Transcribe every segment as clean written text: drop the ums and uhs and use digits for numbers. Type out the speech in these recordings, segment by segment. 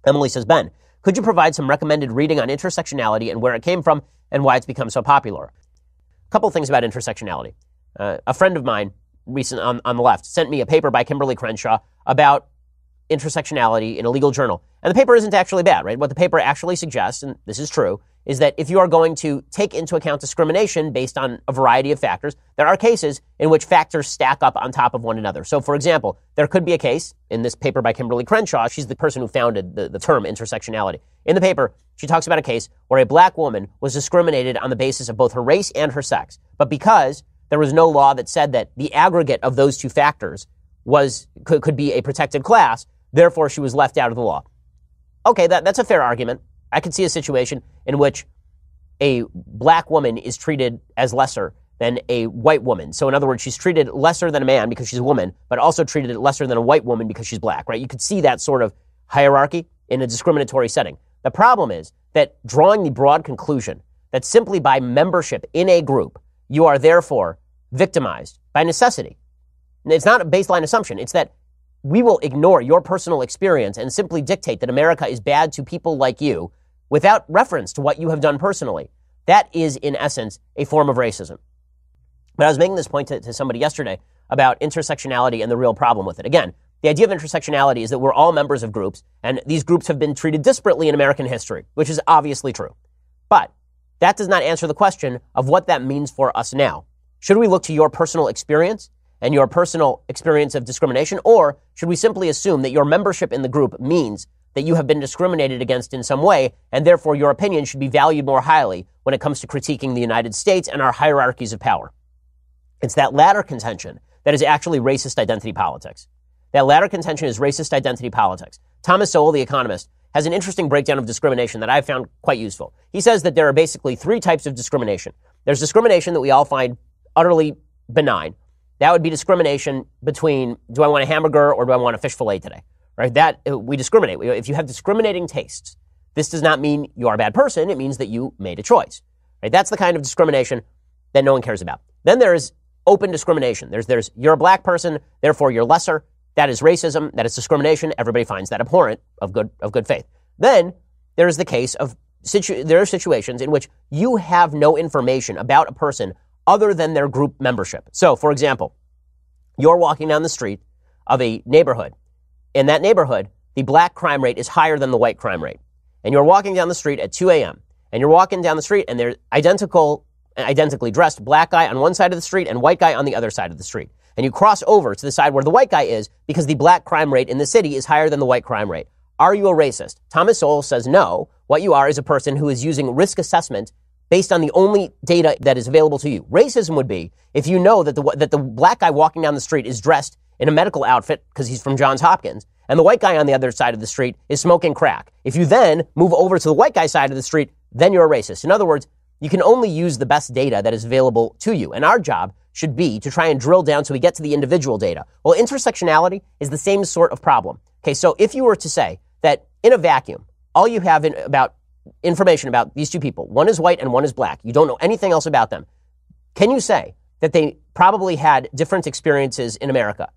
Emily says, Ben, could you provide some recommended reading on intersectionality and where it came from and why it's become so popular? A couple of things about intersectionality. A friend of mine recent on the left sent me a paper by Kimberly Crenshaw about intersectionality in a legal journal. And the paper isn't actually bad, right? What the paper actually suggests, and this is true, is that if you are going to take into account discrimination based on a variety of factors, there are cases in which factors stack up on top of one another. So, for example, there could be a case in this paper by Kimberly Crenshaw. She's the person who founded the term intersectionality. In the paper, she talks about a case where a black woman was discriminated on the basis of both her race and her sex. But because there was no law that said that the aggregate of those two factors could be a protected class, therefore she was left out of the law. Okay, that's a fair argument. I could see a situation in which a black woman is treated as lesser than a white woman. So in other words, she's treated lesser than a man because she's a woman, but also treated lesser than a white woman because she's black, right? You could see that sort of hierarchy in a discriminatory setting. The problem is that drawing the broad conclusion that simply by membership in a group, you are therefore victimized by necessity. It's not a baseline assumption. It's that we will ignore your personal experience and simply dictate that America is bad to people like you without reference to what you have done personally. That is, in essence, a form of racism. But I was making this point to somebody yesterday about intersectionality and the real problem with it. Again, the idea of intersectionality is that we're all members of groups, and these groups have been treated disparately in American history, which is obviously true. But that does not answer the question of what that means for us now. Should we look to your personal experience and your personal experience of discrimination, or should we simply assume that your membership in the group means that you have been discriminated against in some way, and therefore your opinion should be valued more highly when it comes to critiquing the United States and our hierarchies of power? It's that latter contention that is actually racist identity politics. That latter contention is racist identity politics. Thomas Sowell, the economist, has an interesting breakdown of discrimination that I've found quite useful. He says that there are basically three types of discrimination. There's discrimination that we all find utterly benign. That would be discrimination between, do I want a hamburger or do I want a fish fillet today? Right? That we discriminate. If you have discriminating tastes, this does not mean you are a bad person. It means that you made a choice. Right? That's the kind of discrimination that no one cares about. Then there is open discrimination. There's you're a black person, therefore you're lesser. That is racism. That is discrimination. Everybody finds that abhorrent of good faith. Then there is the case of there are situations in which you have no information about a person other than their group membership. So, for example, you're walking down the street of a neighborhood. In that neighborhood, the black crime rate is higher than the white crime rate. And you're walking down the street at 2 a.m. And you're walking down the street and there's identically dressed black guy on one side of the street and white guy on the other side of the street. And you cross over to the side where the white guy is because the black crime rate in the city is higher than the white crime rate. Are you a racist? Thomas Sowell says no. What you are is a person who is using risk assessment based on the only data that is available to you. Racism would be if you know that the black guy walking down the street is dressed in a medical outfit because he's from Johns Hopkins, and the white guy on the other side of the street is smoking crack. If you then move over to the white guy side of the street, then you're a racist. In other words, you can only use the best data that is available to you. And our job should be to try and drill down so we get to the individual data. Well, intersectionality is the same sort of problem. Okay, so if you were to say that in a vacuum, all you have about information about these two people, one is white and one is black, you don't know anything else about them, can you say that they probably had different experiences in America?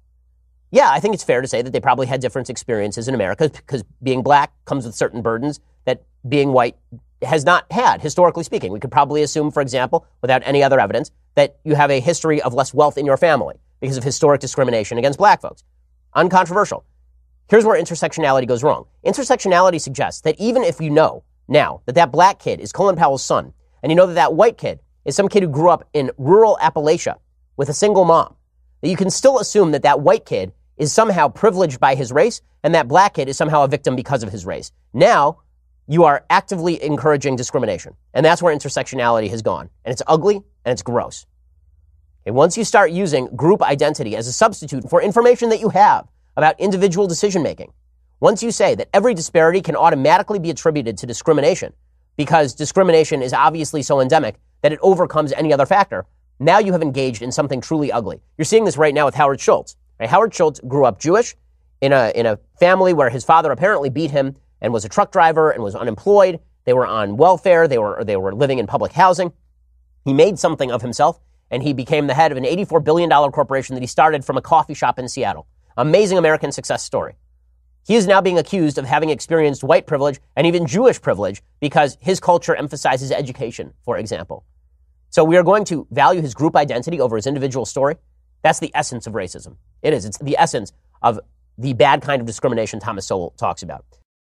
Yeah, I think it's fair to say that they probably had different experiences in America because being black comes with certain burdens that being white has not had, historically speaking. We could probably assume, for example, without any other evidence, that you have a history of less wealth in your family because of historic discrimination against black folks. Uncontroversial. Here's where intersectionality goes wrong. Intersectionality suggests that even if you know now that black kid is Colin Powell's son, and you know that white kid is some kid who grew up in rural Appalachia with a single mom, that you can still assume that white kid is somehow privileged by his race and that black kid is somehow a victim because of his race. Now, you are actively encouraging discrimination. And that's where intersectionality has gone. And it's ugly and it's gross. And once you start using group identity as a substitute for information that you have about individual decision making, once you say that every disparity can automatically be attributed to discrimination because discrimination is obviously so endemic that it overcomes any other factor, now you have engaged in something truly ugly. You're seeing this right now with Howard Schultz. Right? Howard Schultz grew up Jewish in a family where his father apparently beat him and was a truck driver and was unemployed. They were on welfare. They were living in public housing. He made something of himself, and he became the head of an $84 billion corporation that he started from a coffee shop in Seattle. Amazing American success story. He is now being accused of having experienced white privilege and even Jewish privilege because his culture emphasizes education, for example. So we are going to value his group identity over his individual story. That's the essence of racism. It is. It's the essence of the bad kind of discrimination Thomas Sowell talks about.